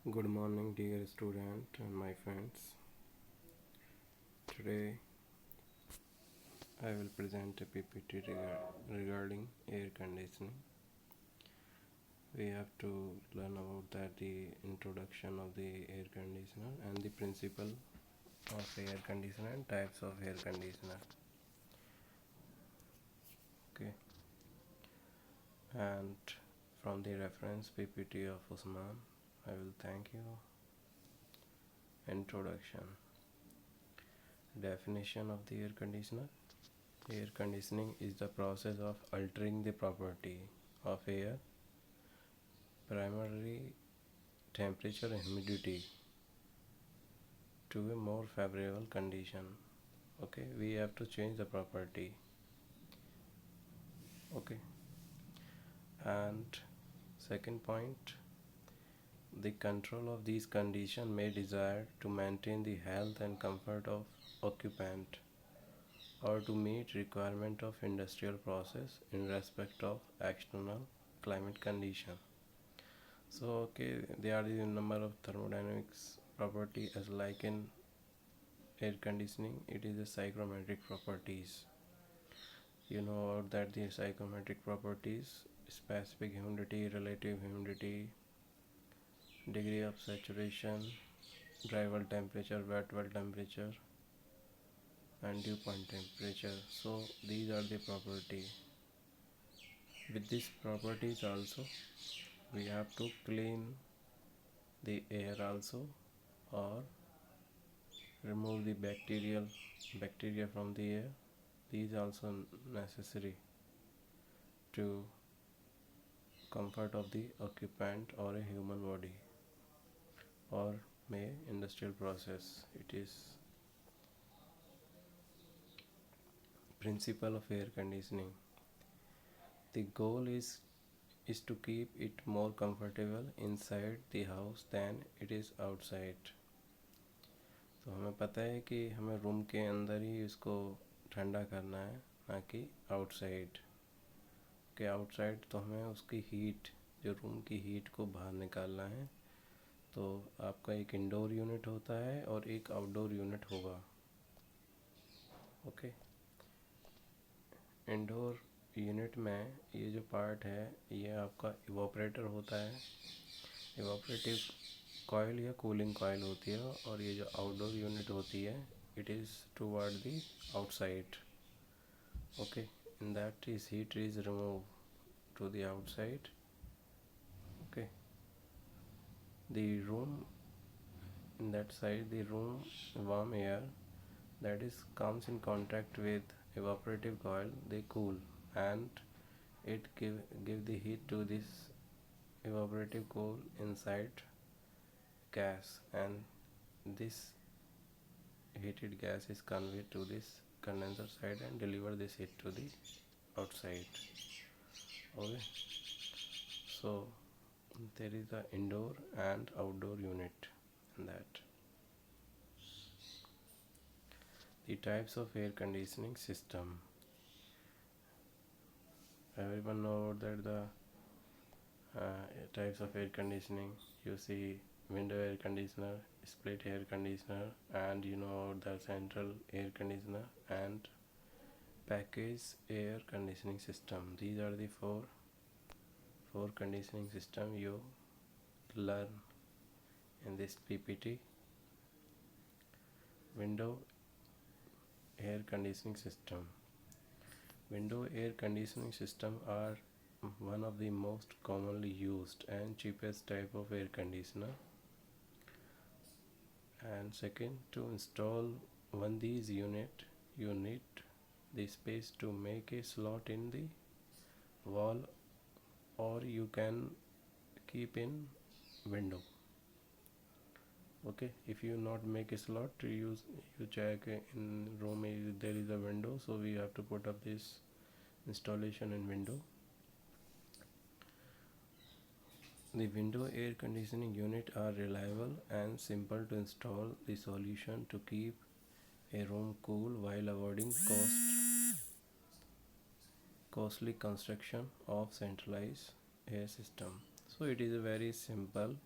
Good morning, dear student and my friends. Today I will present a PPT regarding air conditioning. We have to learn about that the introduction of the air conditioner and the principle of air conditioner and types of air conditioner. Okay, and from the reference PPT of Usman, I will thank you. Introduction. Definition of the air conditioner. Air conditioning is the process of altering the property of air, primarily temperature and humidity, to a more favorable condition. Okay, we have to change the property. Okay, and second point, the control of these conditions may desire to maintain the health and comfort of occupant or to meet requirement of industrial process in respect of external climate condition. So okay, there are the number of thermodynamics property as like in air conditioning. It is the psychrometric properties. You know about that the psychrometric properties: specific humidity, relative humidity, degree of saturation, dry well temperature, wet well temperature, and dew point temperature. So these are the property. With these properties also we have to clean the air also, or remove the bacteria from the air. These also necessary to comfort of the occupant or a human body or may industrial process. It is principle of air conditioning. The goal is to keep it more comfortable inside the house than it is outside. तो हमें पता है कि हमें room के अंदर ही इसको ठंडा करना है, ना कि आउटसाइड के आउटसाइड तो हमें उसकी हीट, जो रूम की हीट को बाहर निकालना है। तो आपका एक इंडोर यूनिट होता है और एक आउटडोर यूनिट होगा। ओके, इंडोर यूनिट में ये जो पार्ट है ये आपका इवापोरेटर होता है, इवापोरेटिव कॉयल या कूलिंग कॉयल होती है। और ये जो आउटडोर यूनिट होती है it is toward the outside. Okay, in that is heat is remove to the outside. Okay, the room, in that side the room warm air that is comes in contact with evaporative coil, they cool, and it give the heat to this evaporative coil inside gas, and this heated gas is conveyed to this condenser side and deliver this heat to the outside. Okay, so there is the indoor and outdoor unit in that. The types of air conditioning system. Everyone know that the types of air conditioning. You see window air conditioner, split air conditioner, and you know the central air conditioner and package air conditioning system. These are the four conditioning system you learn in this PPT. Window air conditioning system. Window air conditioning system are one of the most commonly used and cheapest type of air conditioner. And second, to install one these unit, you need the space to make a slot in the wall, or you can keep in window. Okay, if you not make a slot, you check in room there is a window, so we have to put up this installation in window. The window air conditioning unit are reliable and simple to install. The solution to keep a room cool while avoiding costly construction of centralized air system. So it is a very simple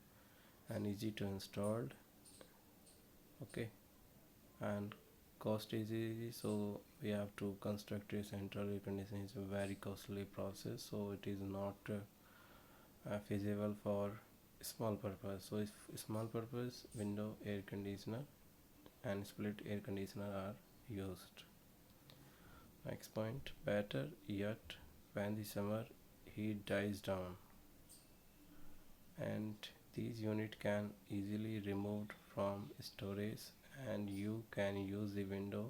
and easy to install. Okay, and cost is easy, so we have to construct a central air conditioning. Is a very costly process, so it is not feasible for small purpose. So if small purpose window air conditioner and split air conditioner are used. Next point, better yet, when the summer heat dies down and these unit can easily removed from storage, and you can use the window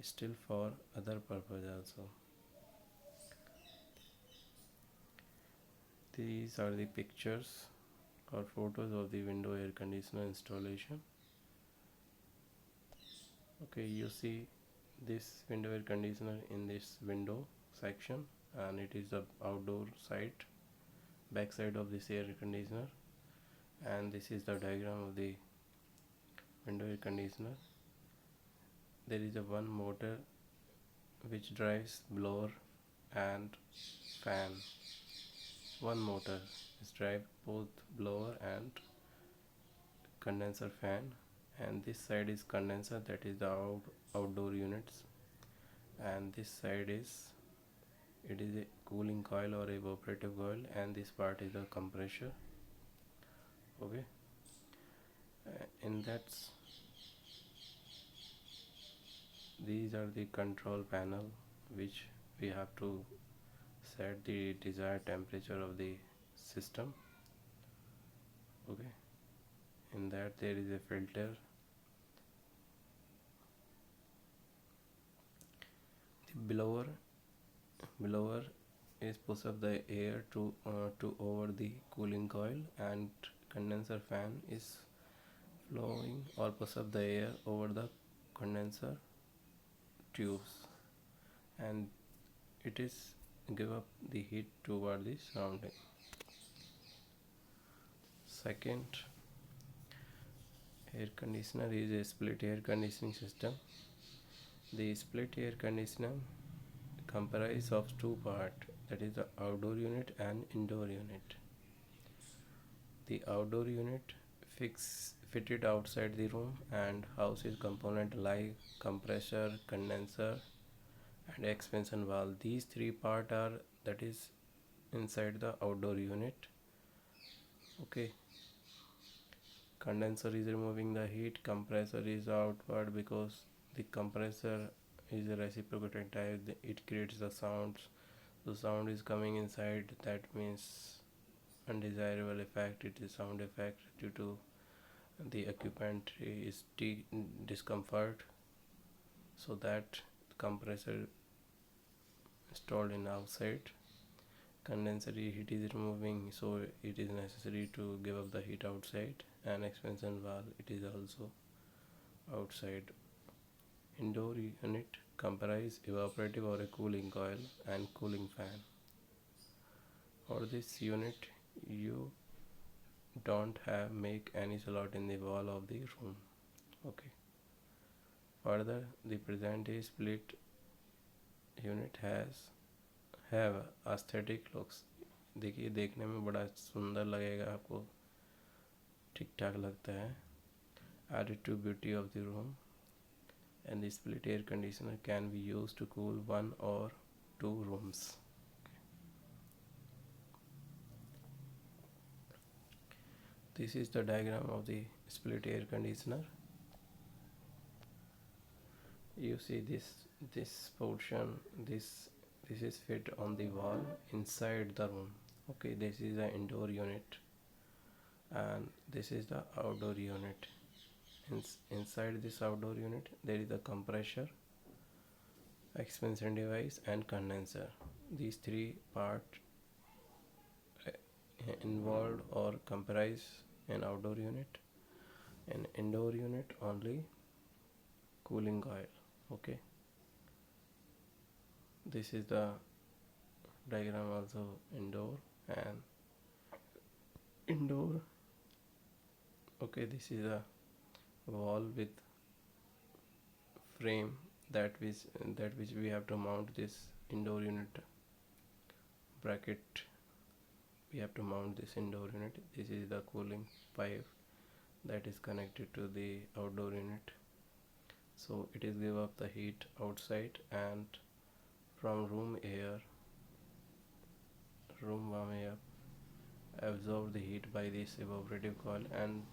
still for other purpose also. These are the pictures or photos of the window air conditioner installation. Okay, you see this window air conditioner in this window section, and it is the outdoor side, back side of this air conditioner, and this is the diagram of the window air conditioner. There is a one motor which drives blower and fan. One motor is drive both blower and condenser fan, and this side is condenser, that is the outdoor units, and this side is, it is a cooling coil or evaporative coil, and this part is the compressor. Okay, in that these are the control panel which we have to set the desired temperature of the system. Okay, in that there is a filter. The blower is push up the air to over the cooling coil, and condenser fan is flowing or push up the air over the condenser tubes, and it is give up the heat toward the surrounding. Second, air conditioner is a split air conditioning system. The split air conditioner comprises of two parts, that is the outdoor unit and indoor unit. The outdoor unit fitted outside the room and houses component like compressor, condenser and expansion valve. These three parts are, that is inside the outdoor unit. Okay, condenser is removing the heat, compressor is outward because the compressor is a reciprocating type, it creates the sounds. The sound is coming inside, that means undesirable effect, it is sound effect due to the occupant is discomfort, so that compressor installed in outside. Condenser heat is removing, so it is necessary to give up the heat outside, and expansion valve, it is also outside. Indoor unit comprise evaporative or a cooling coil and cooling fan. For this unit you don't have make any slot in the wall of the room. Okay, further the present day split unit have aesthetic looks. देखिए देखने में बड़ा सुंदर लगेगा आपको, ठीक ठाक लगता है, added to beauty of the room, and the split air conditioner can be used to cool one or two rooms. This is the diagram of the split air conditioner. You see this portion, this is fit on the wall inside the room. Okay, this is the indoor unit and this is the outdoor unit. Inside this outdoor unit there is a compressor, expansion device and condenser. These three parts involved or comprise an outdoor unit. An indoor unit only cooling coil. Okay, this is the diagram also indoor and indoor. Okay, this is a wall with frame that which we have to mount this indoor unit bracket we have to mount this indoor unit. This is the cooling pipe that is connected to the outdoor unit, so it is give up the heat outside, and from room warm air absorb the heat by this evaporative coil and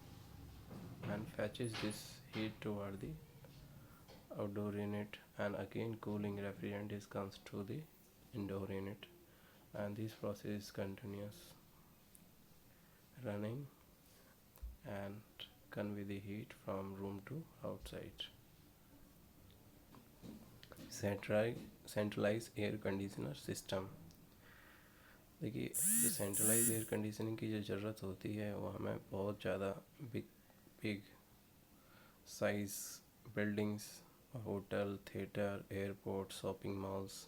fetches this heat toward the outdoor unit, and again cooling refrigerant is comes to the indoor unit, and this process is continuous running and convey the heat from room to outside. Centralized air conditioner system. देखिए, जो centralise air conditioning की जो ज़रूरत होती है वो हमें बहुत ज़्यादा big size buildings, hotel, theatre, airport, shopping malls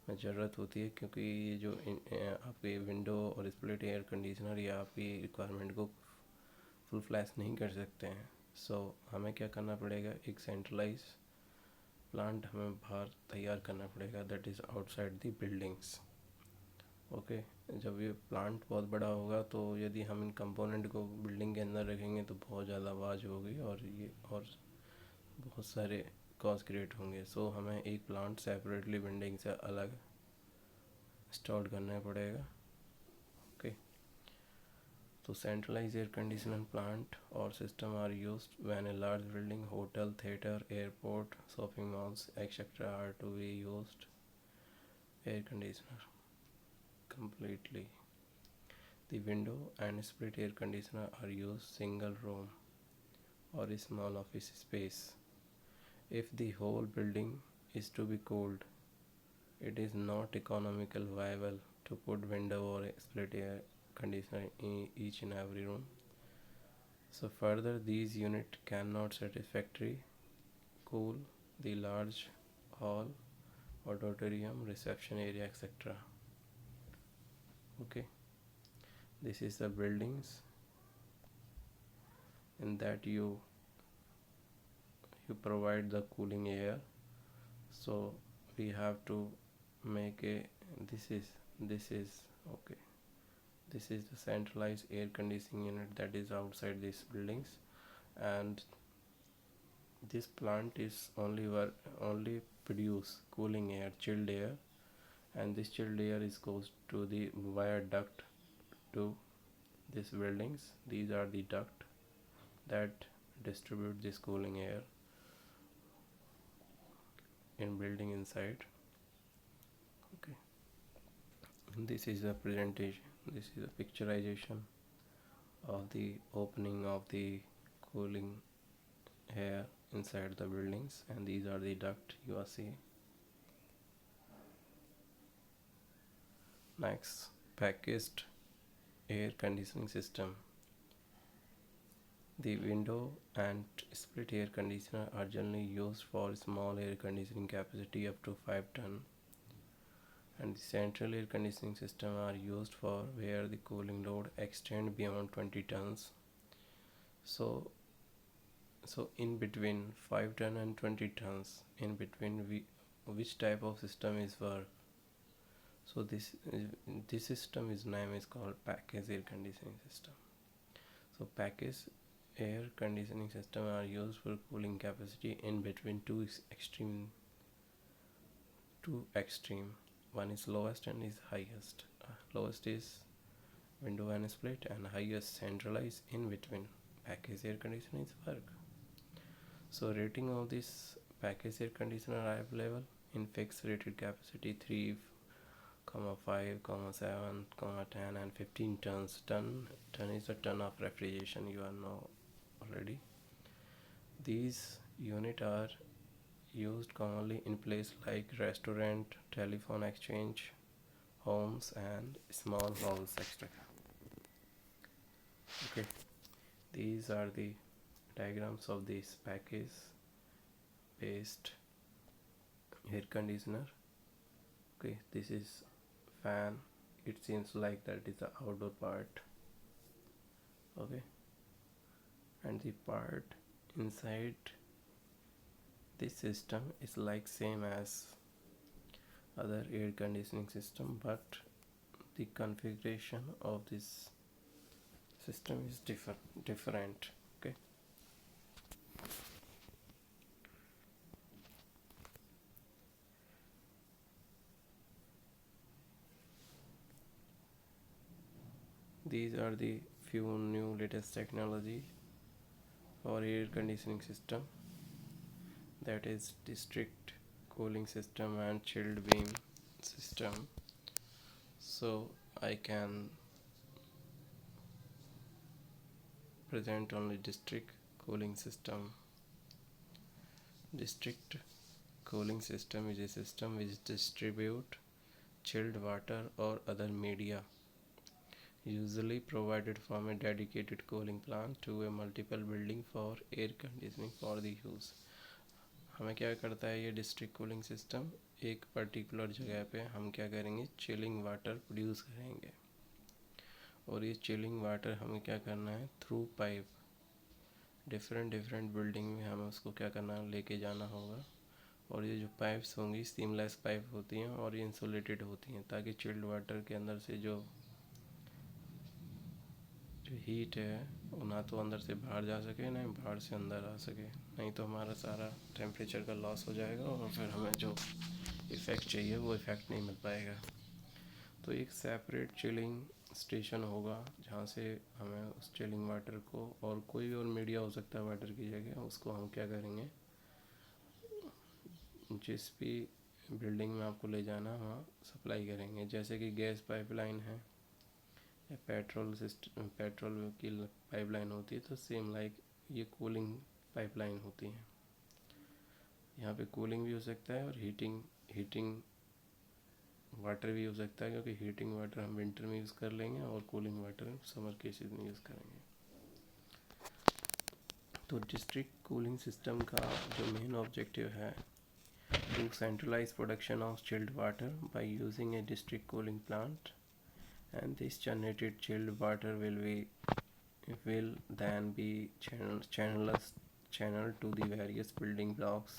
में ज़रूरत होती है, क्योंकि ये जो आपके विंडो और स्प्लिट एयर कंडीशनर या आपकी रिक्वायरमेंट को फुल फ्लैश नहीं कर सकते हैं। सो हमें क्या करना पड़ेगा, एक सेंट्रलाइज प्लांट हमें बाहर तैयार करना पड़ेगा, that is outside the buildings. Okay, जब ये प्लांट बहुत बड़ा होगा तो यदि हम इन कंपोनेंट को बिल्डिंग के अंदर रखेंगे तो बहुत ज़्यादा आवाज़ होगी और बहुत सारे कॉज क्रिएट होंगे। सो हमें एक प्लांट सेपरेटली बिल्डिंग से अलग इंस्टॉल करना पड़ेगा। ओके, तो सेंट्रलाइज एयर कंडीशनर प्लांट और system are used when a large building, hotel, theatre, airport, shopping malls etcetera are to be used air conditioner completely. The window and split air conditioner are used single room or a small office space. If the whole building is to be cooled, it is not economical viable to put window or a split air conditioner in each and every room. So further, these units cannot satisfactorily cool the large hall, auditorium, reception area, etc. Okay, this is the buildings in that you provide the cooling air. So we have to make a this is okay, this is the centralized air conditioning unit that is outside these buildings, and this plant is only produce cooling air, chilled air, and this chilled air is goes to the wire duct to these buildings. These are the duct that distribute this cooling air in building inside. Okay, and this is the presentation, this is the picturization of the opening of the cooling air inside the buildings, and these are the duct you are seeing. Next, packaged air conditioning system. The window and split air conditioner are generally used for small air conditioning capacity up to 5 ton, and the central air conditioning system are used for where the cooling load extend beyond 20 tons. So in between 5 ton and 20 tons, in between which type of system is work. So this system is name is called packaged air conditioning system. So packaged air conditioning system are used for cooling capacity in between two extreme. One is lowest and is highest. Lowest is window and split, and highest centralized in between. Packaged air conditioning is work. So rating of this packaged air conditioner are available in fixed rated capacity 3, 5, 7, 10 and 15 tons. Ton is a ton of refrigeration, you all know already. These units are used commonly in places like restaurant, telephone exchange, homes and small halls, etc. Okay, these are the diagrams of this package based air conditioner. Okay, this is fan, it seems like that is the outdoor part. Okay, and the part inside this system is like same as other air conditioning system, but the configuration of this system is different. Okay. These are the few new latest technology for air conditioning system, that is district cooling system and chilled beam system. So I can present only district cooling system. District cooling system is a system which distribute chilled water or other media, usually provided from a dedicated cooling plant to a multiple building for air conditioning for the use. हमें क्या करता है ये district cooling system, एक particular जगह पे हम क्या करेंगे, चिलिंग वाटर प्रोड्यूस करेंगे, और ये चिलिंग वाटर हमें क्या करना है, थ्रू पाइप डिफरेंट बिल्डिंग में हमें उसको क्या करना, लेके जाना होगा। और ये जो पाइप्स होंगी सीमलेस पाइप होती हैं और ये इंसुलेटेड होती हैं, ताकि चिल्ड वाटर के अंदर से जो हीट है वो ना तो अंदर से बाहर जा सके, ना बाहर से अंदर आ सके, नहीं तो हमारा सारा टेम्परेचर का लॉस हो जाएगा और फिर हमें जो इफ़ेक्ट चाहिए वो इफ़ेक्ट नहीं मिल पाएगा। तो एक सेपरेट चिलिंग स्टेशन होगा जहाँ से हमें उस चिलिंग वाटर को, और कोई भी और मीडिया हो सकता है वाटर की जगह, उसको हम क्या करेंगे, जिस भी बिल्डिंग में आपको ले जाना वहाँ सप्लाई करेंगे। जैसे कि गैस पाइपलाइन है या पेट्रोल की पाइपलाइन होती है, तो सेम लाइक ये कूलिंग पाइपलाइन होती है। यहाँ पे कूलिंग भी हो सकता है और हीटिंग वाटर भी हो सकता है, क्योंकि हीटिंग वाटर हम विंटर में यूज़ कर लेंगे और कूलिंग वाटर समर केसेस में यूज़ करेंगे। तो डिस्ट्रिक्ट कूलिंग सिस्टम का जो मेन ऑब्जेक्टिव है, to centralize production of chilled water by using a district cooling plant, and this generated chilled water will then be channeled to the various building blocks,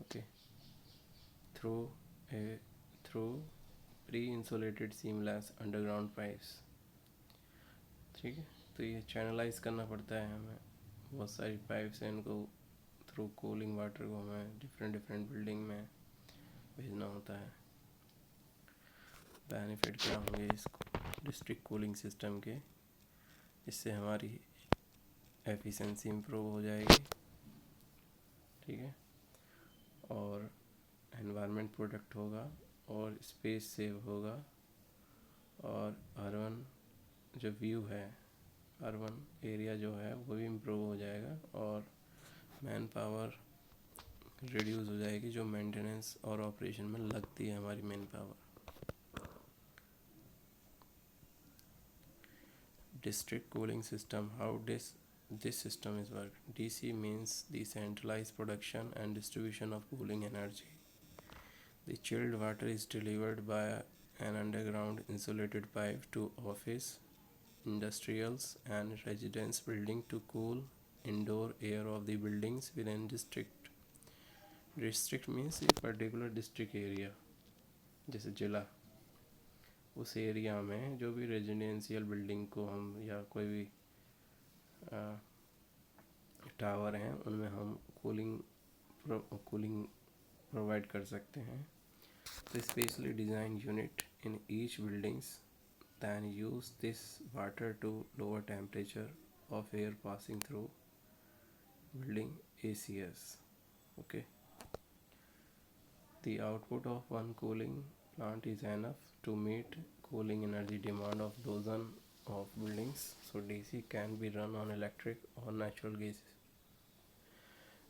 okay, through a through pre-insulated seamless underground pipes। ठीक है, तो ये channelise करना पड़ता है हमें, बहुत सारी पाइप्स हैं, इनको थ्रू कूलिंग वाटर को हमें डिफरेंट बिल्डिंग में भेजना होता है। बेनिफिट क्या होंगे इस डिस्ट्रिक्ट कूलिंग सिस्टम के, इससे हमारी एफिशिएंसी इम्प्रूव हो जाएगी, ठीक है, और एनवायरनमेंट प्रोटेक्ट होगा और स्पेस सेव होगा, और अर्बन जो व्यू है, अर्बन एरिया जो है वो भी इम्प्रूव हो जाएगा, और मैन पावर रिड्यूस हो जाएगी जो मेंटेनेंस और ऑपरेशन में लगती है हमारी man power. District cooling system, how this system is work. DC means the centralized production and distribution of cooling energy. The chilled water is delivered by an underground insulated pipe to office, industrials and residence building to cool indoor air of the buildings within district. District means a particular district area, जैसे जिला, उस area में जो भी residential building को हम, या कोई भी टावर हैं, उनमें हम कूलिंग प्रोवाइड कर सकते हैं। तो specially design unit in each buildings then use this water to lower temperature of air passing through building ACS, okay. The output of one cooling plant is enough to meet cooling energy demand of dozen of buildings. So DC can be run on electric or natural gas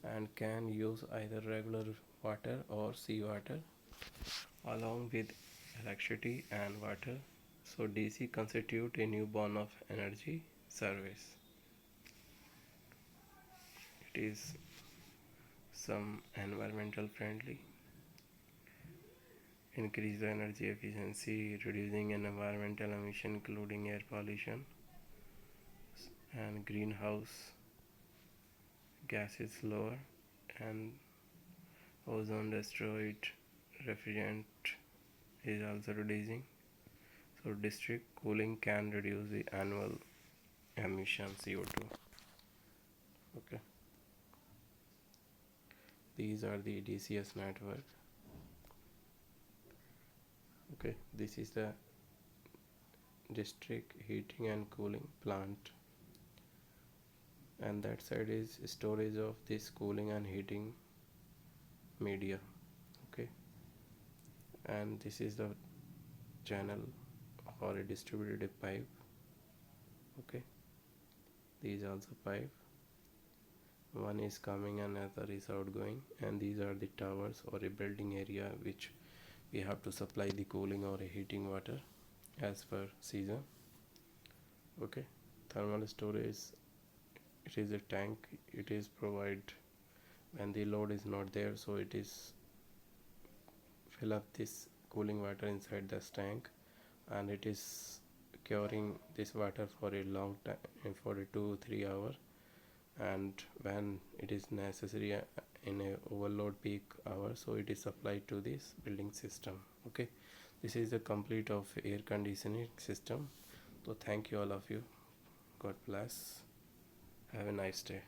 and can use either regular water or seawater along with electricity and water. So DC constitute a newborn of energy service. It is some environmental friendly, increase the energy efficiency, reducing an environmental emission including air pollution and greenhouse gases lower, and ozone destroyed refrigerant is also reducing, So district cooling can reduce the annual emission CO2. Okay, these are the DCS network. Okay, this is the district heating and cooling plant, and that side is storage of this cooling and heating media. Okay, and this is the channel or a distributed pipe. Okay, these also pipe, one is coming and other is outgoing, and these are the towers or a building area which we have to supply the cooling or a heating water as per season. Okay, thermal storage, it is a tank, it is provide when the load is not there, so it is fill up this cooling water inside this tank, and it is curing this water for a long time, for a 2-3 hour, and when it is necessary in a overload peak hour, so it is supplied to this building system. Okay, this is the complete of air conditioning system. So thank you all of you, god bless, have a nice day.